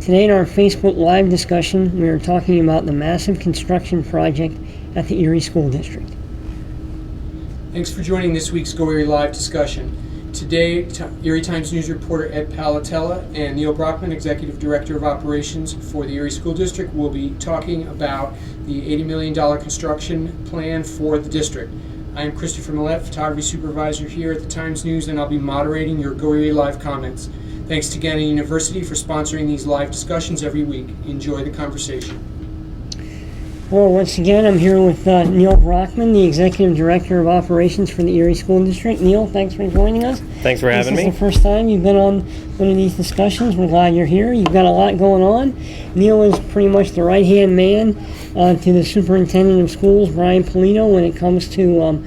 Today in our Facebook Live discussion, we are talking about the massive construction project at the Erie School District. Thanks for joining this week's Go Erie Live discussion. Today, Erie Times-News reporter Ed Palattella and Neal Brokman, Executive Director of Operations for the Erie School District, will be talking about the $80 million construction plan for the district. I am Christopher Millett, Photography Supervisor here at the Times-News, and I'll be moderating your Go Erie Live comments. Thanks to Gannon University for sponsoring these live discussions every week. Enjoy the conversation. Well, once again, I'm here with Neal Brokman, the Executive Director of Operations for the Erie School District. Neal, thanks for joining us. Thanks for having me. This is the first time you've been on one of these discussions. We're glad you're here. You've got a lot going on. Neal is pretty much the right-hand man to the Superintendent of Schools, Brian Polito, when it comes to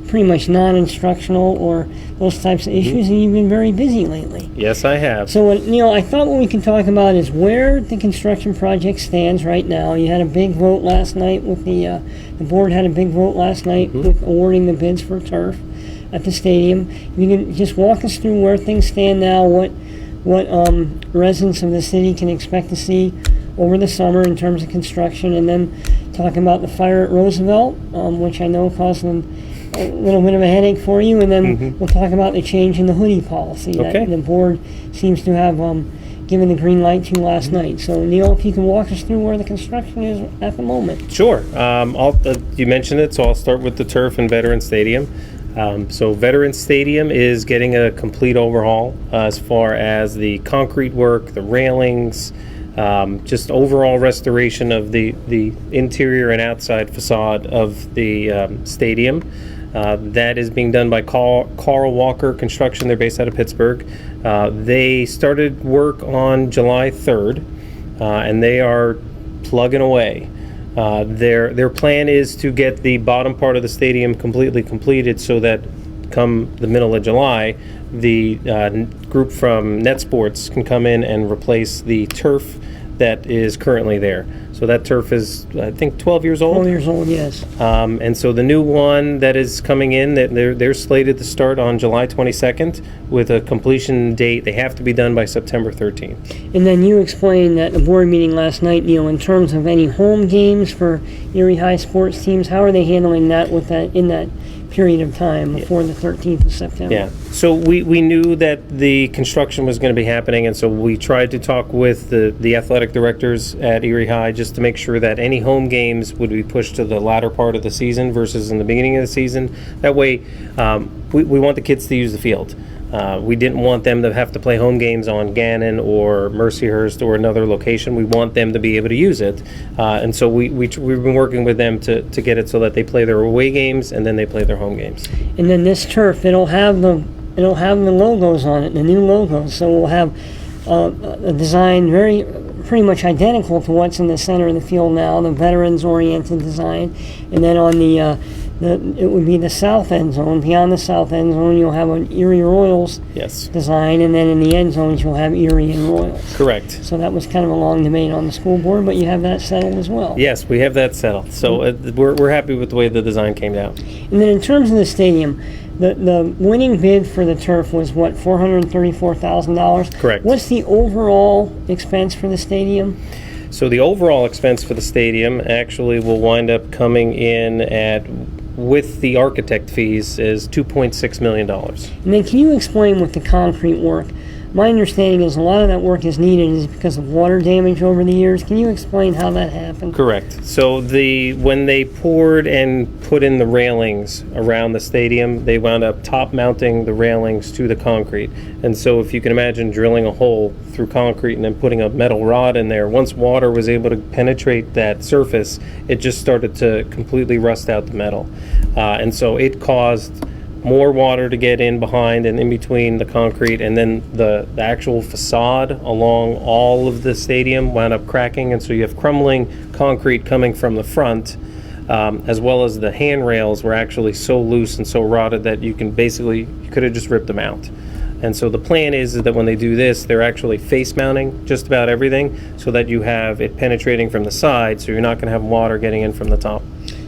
pretty much non-instructional or those types of issues, and you've been very busy lately. Yes, I have. So, Neal, I thought what we can talk about is where the construction project stands right now. You had a big vote last night with the board had a big vote last night with awarding the bids for turf at the stadium. You can just walk us through where things stand now, what residents of the city can expect to see over the summer in terms of construction, and then talking about the fire at Roosevelt, which I know caused them a little bit of a headache for you, and then we'll talk about the change in the hoodie policy that the board seems to have given the green light to last night. So, Neal, if you can walk us through where the construction is at the moment. Sure. You mentioned it, so I'll start with the turf and Veterans Stadium. So Veterans Stadium is getting a complete overhaul as far as the concrete work, the railings, just overall restoration of the interior and outside facade of the stadium. That is being done by Carl Walker Construction. They're based out of Pittsburgh. They started work on July 3rd, and they are plugging away. Their plan is to get the bottom part of the stadium completely completed so that come the middle of July, the group from Net Sports can come in and replace the turf that is currently there. So that turf is, I think, 12 years old. 12 years old, yes. And so the new one that is coming in, they're slated to start on July 22nd with a completion date. They have to be done by September 13th. And then you explained at the board meeting last night, Neal, in terms of any home games for Erie High sports teams, how are they handling that in that period of time before the 13th of September? Yeah. So we knew that the construction was going to be happening, and so we tried to talk with the athletic directors at Erie High just to make sure that any home games would be pushed to the latter part of the season versus in the beginning of the season. That way, we want the kids to use the field. We didn't want them to have to play home games on Gannon or Mercyhurst or another location. We want them to be able to use it. And so we've been working with them to get it so that they play their away games and then they play their home games. And then this turf, it'll have the logos on it, the new logos. So we'll have a design pretty much identical to what's in the center of the field now, the veterans-oriented design. And then on it would be the south end zone. Beyond the south end zone, you'll have an Erie Royals design, and then in the end zones, you'll have Erie and Royals. Correct. So that was kind of a long debate on the school board, but you have that settled as well. Yes, we have that settled. So we're happy with the way the design came out. And then in terms of the stadium, the winning bid for the turf was, what, $434,000? Correct. What's the overall expense for the stadium? So the overall expense for the stadium actually will wind up coming in at, with the architect fees, is $2.6 million. And then can you explain with the concrete work? My understanding is a lot of that work is needed is because of water damage over the years. Can you explain how that happened? Correct. So when they poured and put in the railings around the stadium, they wound up top mounting the railings to the concrete. And so if you can imagine drilling a hole through concrete and then putting a metal rod in there, once water was able to penetrate that surface, it just started to completely rust out the metal. And so it caused more water to get in behind and in between the concrete, and then the actual facade along all of the stadium wound up cracking, and so you have crumbling concrete coming from the front, as well as the handrails were actually so loose and so rotted that you could have just ripped them out. And so the plan is that when they do this, they're actually face mounting just about everything so that you have it penetrating from the side, so you're not going to have water getting in from the top.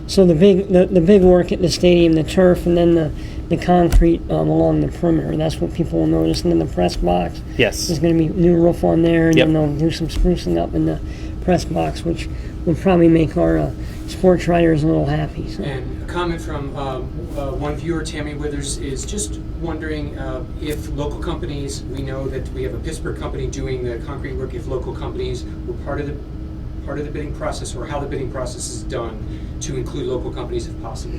So the big work at the stadium, the turf, and then the the concrete along the perimeter. That's what people will notice. And then the press box, Yes. there's going to be new roof on there, and Yep. then they'll do some sprucing up in the press box, which will probably make our sports riders a little happy. So. And a comment from one viewer, Tammy Withers, is just wondering if local companies, we know that we have a Pittsburgh company doing the concrete work, if local companies were part of the bidding process, or how the bidding process is done to include local companies if possible.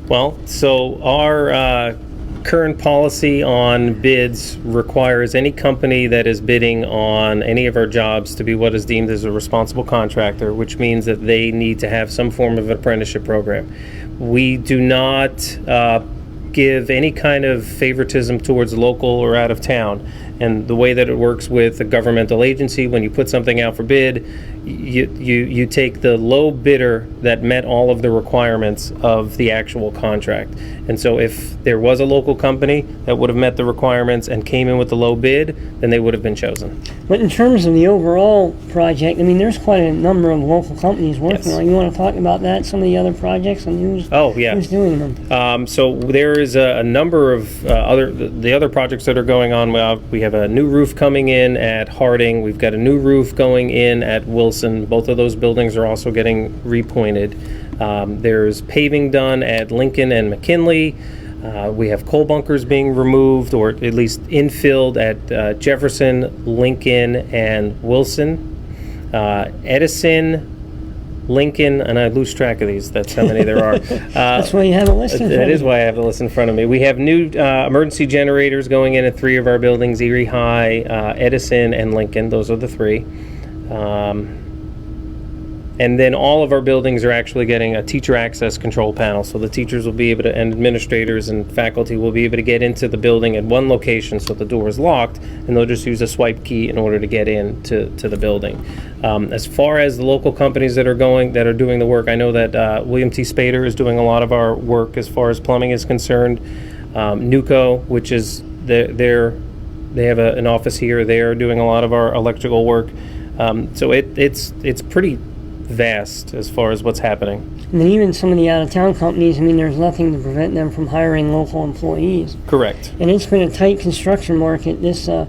Well, so our current policy on bids requires any company that is bidding on any of our jobs to be what is deemed as a responsible contractor, which means that they need to have some form of an apprenticeship program. We do not give any kind of favoritism towards local or out of town. And the way that it works with a governmental agency, when you put something out for bid, you take the low bidder that met all of the requirements of the actual contract. And so if there was a local company that would have met the requirements and came in with the low bid, then they would have been chosen. But in terms of the overall project, I mean, there's quite a number of local companies working Yes. on it. You want to talk about that, some of the other projects, and who's doing them? So there is a number of the other projects that are going on. We have a new roof coming in at Harding. We've got a new roof going in at Wilson. Both of those buildings are also getting repointed. There's paving done at Lincoln and McKinley. We have coal bunkers being removed, or at least infilled at Jefferson, Lincoln, and Wilson. Edison, Lincoln, and I lose track of these. That's how many there are. That's why you have a list in front That of is you. why I have the list in front of me. We have new emergency generators going in at 3 of our buildings, Erie High, Edison, and Lincoln. Those are the 3. And then all of our buildings are actually getting a teacher access control panel, so the teachers will be able to, and administrators and faculty will be able to get into the building at one location so the door is locked, and they'll just use a swipe key in order to get in to the building. As far as the local companies that are doing the work, I know that William T. Spader is doing a lot of our work as far as plumbing is concerned. NUCO, which is they have an office here. They're doing a lot of our electrical work. So it's pretty vast as far as what's happening. And then even some of the out-of-town companies, I mean, there's nothing to prevent them from hiring local employees. Correct. And it's been a tight construction market. There's a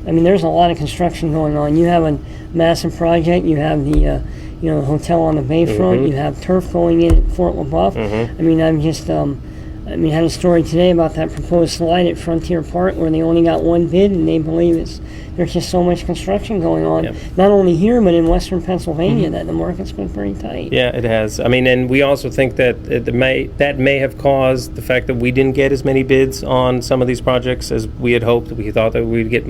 lot of construction going on. You have a massive project. You have the hotel on the bayfront. You have turf going in at Fort LaBeouf. I mean, had a story today about that proposed slide at Frontier Park where they only got one bid, and they believe there's just so much construction going on, not only here but in Western Pennsylvania, that the market's been pretty tight. Yeah, it has. I mean, and we also think that that may have caused the fact that we didn't get as many bids on some of these projects as we had hoped. We thought that we'd get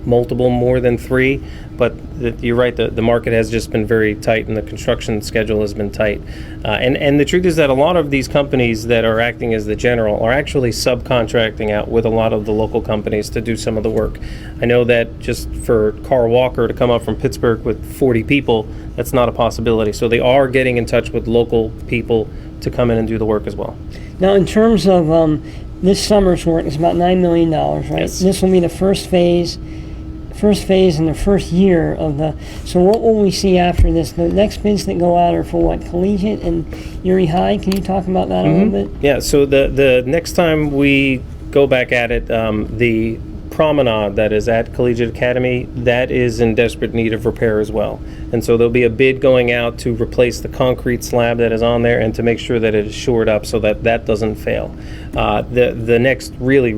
multiple more than 3, but you're right, the market has just been very tight and the construction schedule has been tight. And the truth is that a lot of these companies that are acting as the general are actually subcontracting out with a lot of the local companies to do some of the work. I know that just for Carl Walker to come up from Pittsburgh with 40 people, that's not a possibility. So they are getting in touch with local people to come in and do the work as well. Now, in terms of this summer's work, it's about $9 million, right? Yes. This will be the first phase in the first year of the. So what will we see after this? The next bids that go out are for what? Collegiate and Erie High. Can you talk about that a little bit? Yeah. So the next time we go back at it, the promenade that is at Collegiate Academy, that is in desperate need of repair as well. And so there'll be a bid going out to replace the concrete slab that is on there and to make sure that it is shored up so that that doesn't fail. The next really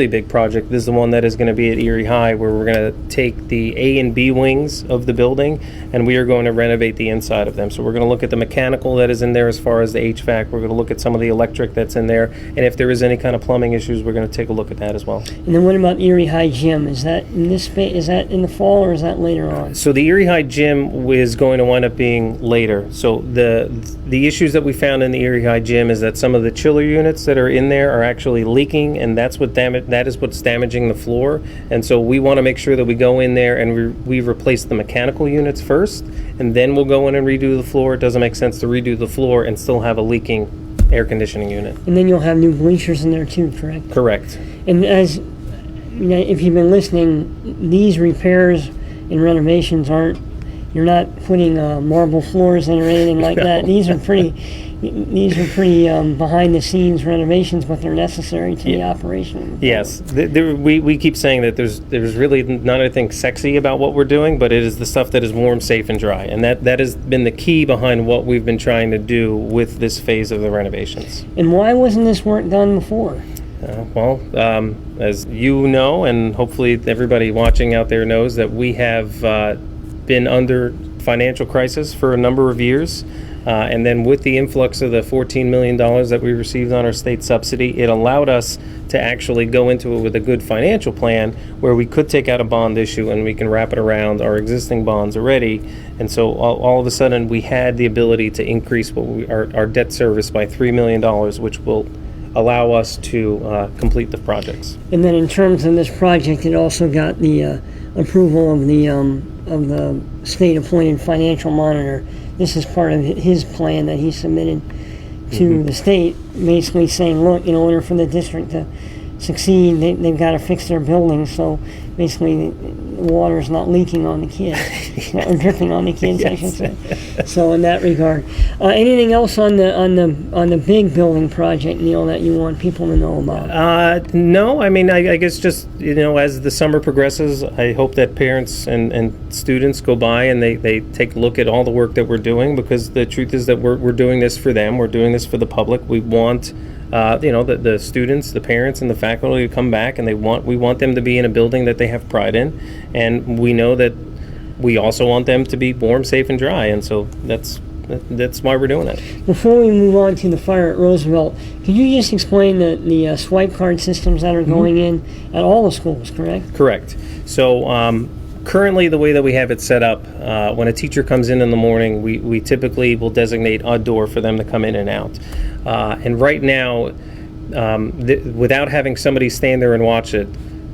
big project is the one that is going to be at Erie High, where we're going to take the A and B wings of the building and we are going to renovate the inside of them. So we're going to look at the mechanical that is in there as far as the HVAC. We're going to look at some of the electric that's in there, and if there is any kind of plumbing issues, we're going to take a look at that as well. And then what about Erie High Gym? Is that in this is that in the fall or is that later on? So the Erie High Gym is going to wind up being later. So the issues that we found in the Erie High Gym is that some of the chiller units that are in there are actually leaking, and that is what's damaging the floor. And so we want to make sure that we go in there and we replace the mechanical units first, and then we'll go in and redo the floor. It doesn't make sense to redo the floor and still have a leaking air conditioning unit. And then you'll have new bleachers in there too, correct? Correct. And as if you've been listening, these repairs and renovations aren't you're not putting marble floors in or anything like that. These are pretty behind the scenes renovations, but they're necessary to the operation. Yes, we keep saying that there's really not anything sexy about what we're doing, but it is the stuff that is warm, safe, and dry, and that has been the key behind what we've been trying to do with this phase of the renovations. And why wasn't this work done before? As you know, and hopefully everybody watching out there knows, that we have been under financial crisis for a number of years. And then with the influx of the $14 million that we received on our state subsidy, it allowed us to actually go into it with a good financial plan where we could take out a bond issue and we can wrap it around our existing bonds already. And so all of a sudden we had the ability to increase our debt service by $3 million, which will allow us to complete the projects. And then in terms of this project, it also got the approval of the state-appointed financial monitor. This is part of his plan that he submitted to the state, basically saying, look, in order for the district to succeed, they've got to fix their buildings. So basically, the water is not leaking on the kids, or dripping on the kids, I should say. So in that regard, anything else on the big building project, Neal, that you want people to know about? No, I mean, I guess just, as the summer progresses, I hope that parents and students go by and they take a look at all the work that we're doing, because the truth is that we're doing this for them. We're doing this for the public. We want the students, the parents, and the faculty to come back, and we want them to be in a building that they have pride in, and we know that we also want them to be warm, safe, and dry, and so that's why we're doing it. Before we move on to the fire at Roosevelt, could you just explain the swipe card systems that are going in at all the schools, correct? Correct. So currently, the way that we have it set up, when a teacher comes in the morning, we typically will designate a door for them to come in and out. And right now, without having somebody stand there and watch it,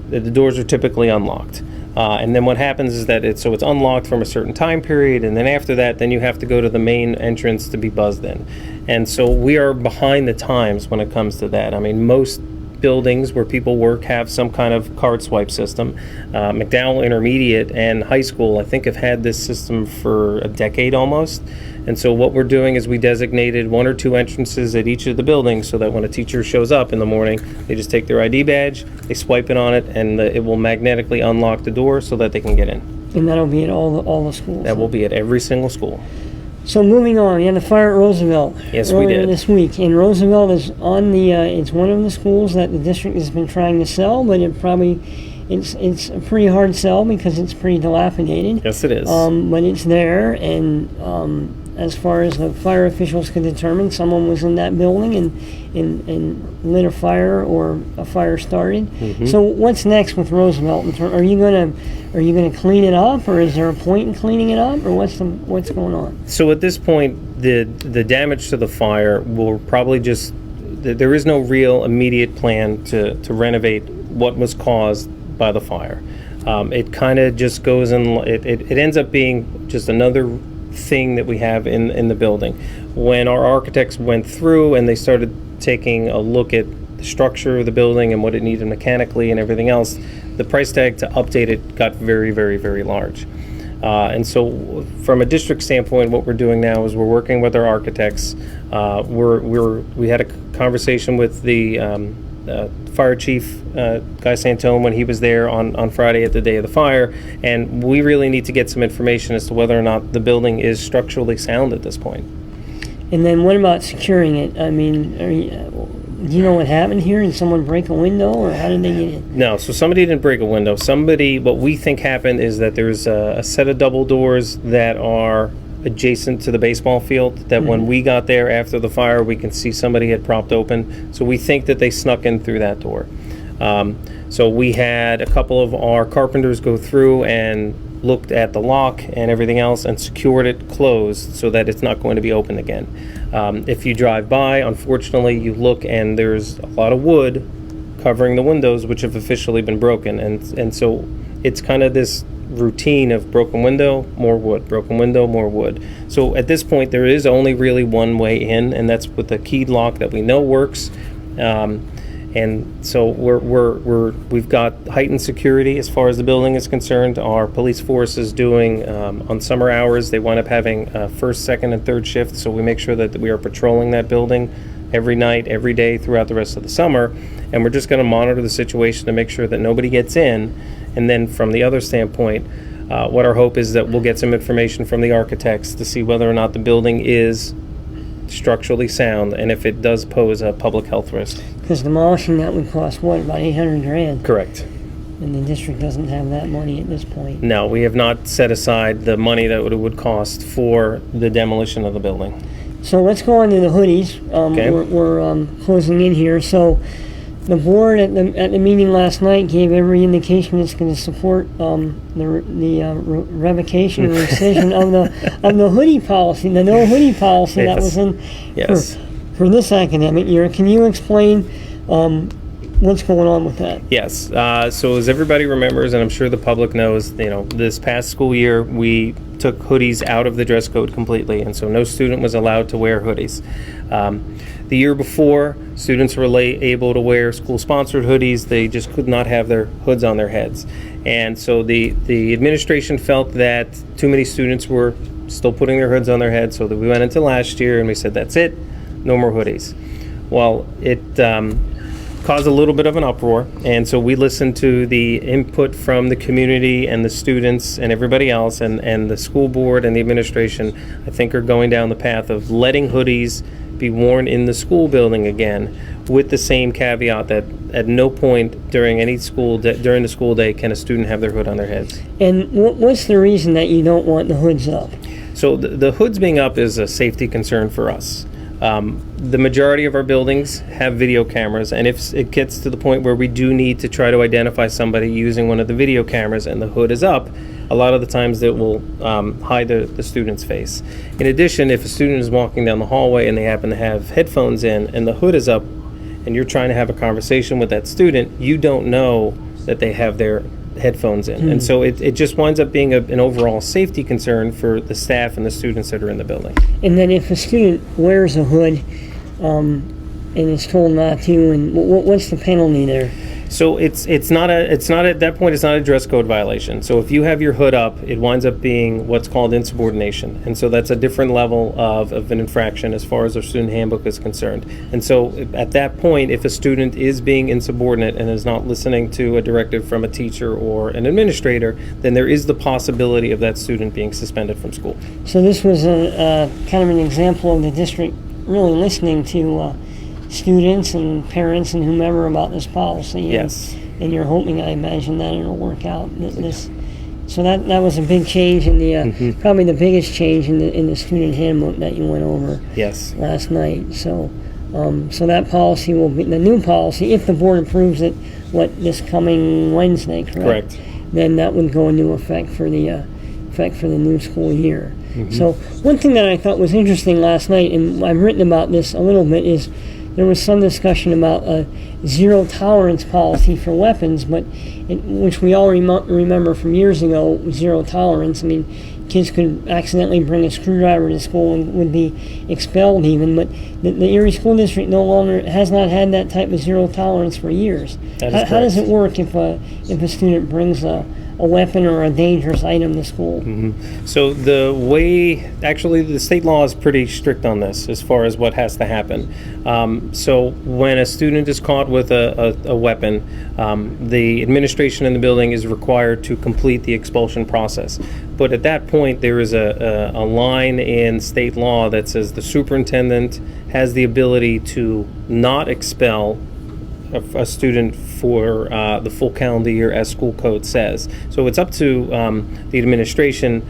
the doors are typically unlocked. And then what happens is that it's unlocked from a certain time period, and then after that, then you have to go to the main entrance to be buzzed in. And so we are behind the times when it comes to that. I mean, most buildings where people work have some kind of card swipe system. McDowell Intermediate and High School, I think, have had this system for a decade almost. And so what we're doing is we designated 1 or 2 entrances at each of the buildings, so that when a teacher shows up in the morning, they just take their ID badge, they swipe it on it, and it will magnetically unlock the door so that they can get in. And that'll be at all the schools? That will be at every single school. So moving on, we had the fire at Roosevelt. Yes, we did. This week, and Roosevelt is on the. It's one of the schools that the district has been trying to sell, but it's a pretty hard sell because it's pretty dilapidated. Yes, it is. But it's there, and as far as the fire officials could determine, someone was in that building and lit a fire, or a fire started. Mm-hmm. So what's next with Roosevelt? Are you gonna clean it up, or is there a point in cleaning it up, or what's going on? So at this point, the damage to the fire will probably just. There is no real immediate plan to renovate what was caused by the fire. It kind of just goes in. It ends up being just another thing that we have in the building. When our architects went through and they started taking a look at the structure of the building and what it needed mechanically and everything else, the price tag to update it got very, very, very large. And so from a district standpoint, what we're doing now is we're working with our architects. We had a conversation with the fire chief, Guy Santone, when he was there on Friday at the day of the fire, and we really need to get some information as to whether or not the building is structurally sound at this point. And then what about securing it? I mean, do you know what happened here? Did someone break a window, or how did they get in? No, so somebody didn't break a window. What we think happened is that there's a set of double doors that are adjacent to the baseball field that when we got there after the fire, we can see somebody had propped open. So we think that they snuck in through that door. So we had a couple of our carpenters go through and looked at the lock and everything else and secured it closed so that it's not going to be open again. If you drive by, unfortunately, you look and there's a lot of wood covering the windows, which have officially been broken. And so it's kind of this routine of broken window, more wood, broken window, more wood. So at this point, there is only really one way in, and that's with a keyed lock that we know works. And so we've got heightened security as far as the building is concerned. Our police force is doing, on summer hours, they wind up having first, second, and third shift, so we make sure that we are patrolling that building every night, every day throughout the rest of the summer. And we're just going to monitor the situation to make sure that nobody gets in. And then from the other standpoint, what our hope is that we'll get some information from the architects to see whether or not the building is structurally sound and if it does pose a public health risk. Because demolishing that would cost, what, about 800 grand? Correct. And the district doesn't have that money at this point. No, we have not set aside the money that it would cost for the demolition of the building. So let's go on to the hoodies. Okay. We're closing in here. So the board at the meeting last night gave every indication it's going to support the revocation or rescission of the hoodie policy, the no hoodie policy that was in for this academic year. Can you explain what's going on with that? Yes. So as everybody remembers, and I'm sure the public knows, this past school year we took hoodies out of the dress code completely, and so no student was allowed to wear hoodies. The year before, students were able to wear school-sponsored hoodies. They just could not have their hoods on their heads. And so the administration felt that too many students were still putting their hoods on their heads, so that we went into last year and we said, that's it, no more hoodies. Well, it caused a little bit of an uproar, and so we listened to the input from the community and the students and everybody else, and the school board and the administration, I think, are going down the path of letting hoodies be worn in the school building again, with the same caveat that at no point during the school day can a student have their hood on their heads. And what's the reason that you don't want the hoods up? So the hoods being up is a safety concern for us. The majority of our buildings have video cameras, and if it gets to the point where we do need to try to identify somebody using one of the video cameras and the hood is up, a lot of the times it will hide the student's face. In addition, if a student is walking down the hallway and they happen to have headphones in and the hood is up and you're trying to have a conversation with that student, you don't know that they have their headphones in. And so it just winds up being an overall safety concern for the staff and the students that are in the building. And then if a student wears a hood and is told not to, and what's the penalty there? So it's not at that point, it's not a dress code violation. So if you have your hood up, it winds up being what's called insubordination. And so that's a different level of an infraction as far as our student handbook is concerned. And so at that point, if a student is being insubordinate and is not listening to a directive from a teacher or an administrator, then there is the possibility of that student being suspended from school. So this was a kind of an example of the district really listening to students and parents and whomever about this policy. Yes. And you're hoping, I imagine, that it'll work out. So that was a big change in the probably the biggest change in the student handbook that you went over. Yes. Last night. So that policy will be the new policy if the board approves it. This coming Wednesday, correct? Correct. Then that would go into effect for the new school year. So one thing that I thought was interesting last night, and I've written about this a little bit, is there was some discussion about a zero tolerance policy for weapons, which we all remember from years ago, zero tolerance. I mean, kids could accidentally bring a screwdriver to school and would be expelled even, but the Erie School District has not had that type of zero tolerance for years. How does it work if a student brings a weapon or a dangerous item to school? So the state law is pretty strict on this as far as what has to happen. So when a student is caught with a weapon, the administration in the building is required to complete the expulsion process. But at that point, there is a line in state law that says the superintendent has the ability to not expel a student for the full calendar year as school code says. So it's up to the administration,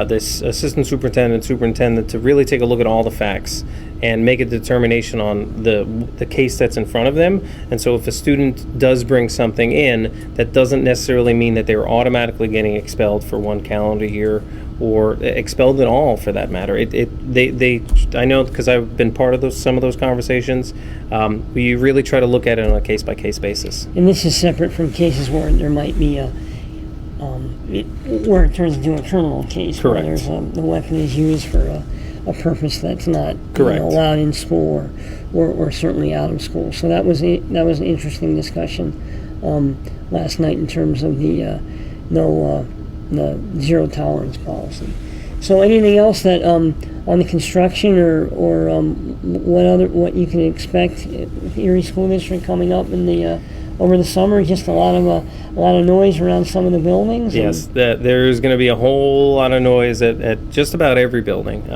this assistant superintendent to really take a look at all the facts and make a determination on the case that's in front of them. And so if a student does bring something in, that doesn't necessarily mean that they're automatically getting expelled for one calendar year or expelled at all, for that matter. I know, because I've been part of some of those conversations. We really try to look at it on a case-by-case basis. And this is separate from cases where there might be where it turns into a criminal case. Correct. Where the weapon is used for a purpose that's not Correct. Allowed in school or certainly out of school. So that was an interesting discussion last night in terms of the zero tolerance policy. So anything else that on the construction or what you can expect with Erie School District coming up in the over the summer? Just a lot of noise around some of the buildings. Yes, there's going to be a whole lot of noise at just about every building.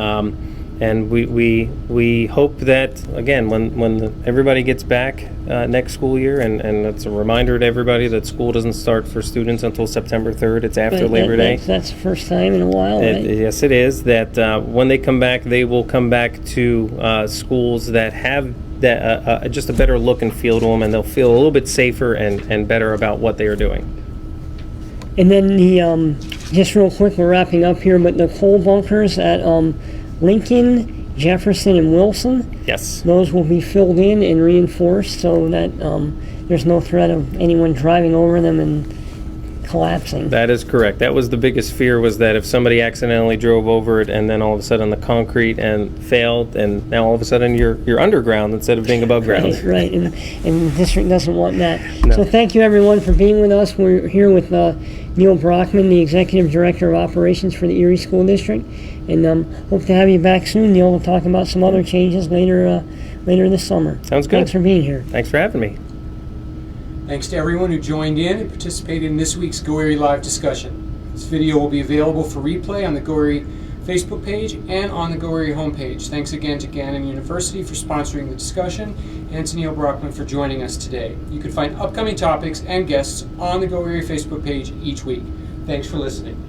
And we hope that, again, when everybody gets back next school year, and it's a reminder to everybody that school doesn't start for students until September 3rd. It's after Labor Day. That's the first time in a while, right? Yes, it is. That when they come back, they will come back to schools that have that just a better look and feel to them, and they'll feel a little bit safer and better about what they are doing. And then just real quick, we're wrapping up here, but the coal bunkers at Lincoln, Jefferson, and Wilson. Yes. Those will be filled in and reinforced so that there's no threat of anyone driving over them and collapsing. That is correct. That was the biggest fear, was that if somebody accidentally drove over it and then all of a sudden the concrete and failed, and now all of a sudden you're underground instead of being above ground. Right. And the district doesn't want that. No. So thank you everyone for being with us. We're here with Neal Brokman, the Executive Director of Operations for the Erie School District, and hope to have you back soon, Neal, to talk about some other changes later this summer. Sounds good. Thanks for being here. Thanks for having me. Thanks to everyone who joined in and participated in this week's Go Erie Live discussion. This video will be available for replay on the Go Erie Facebook page and on the Go Erie homepage. Thanks again to Gannon University for sponsoring the discussion, and to Neal Brokman for joining us today. You can find upcoming topics and guests on the Go Erie Facebook page each week. Thanks for listening.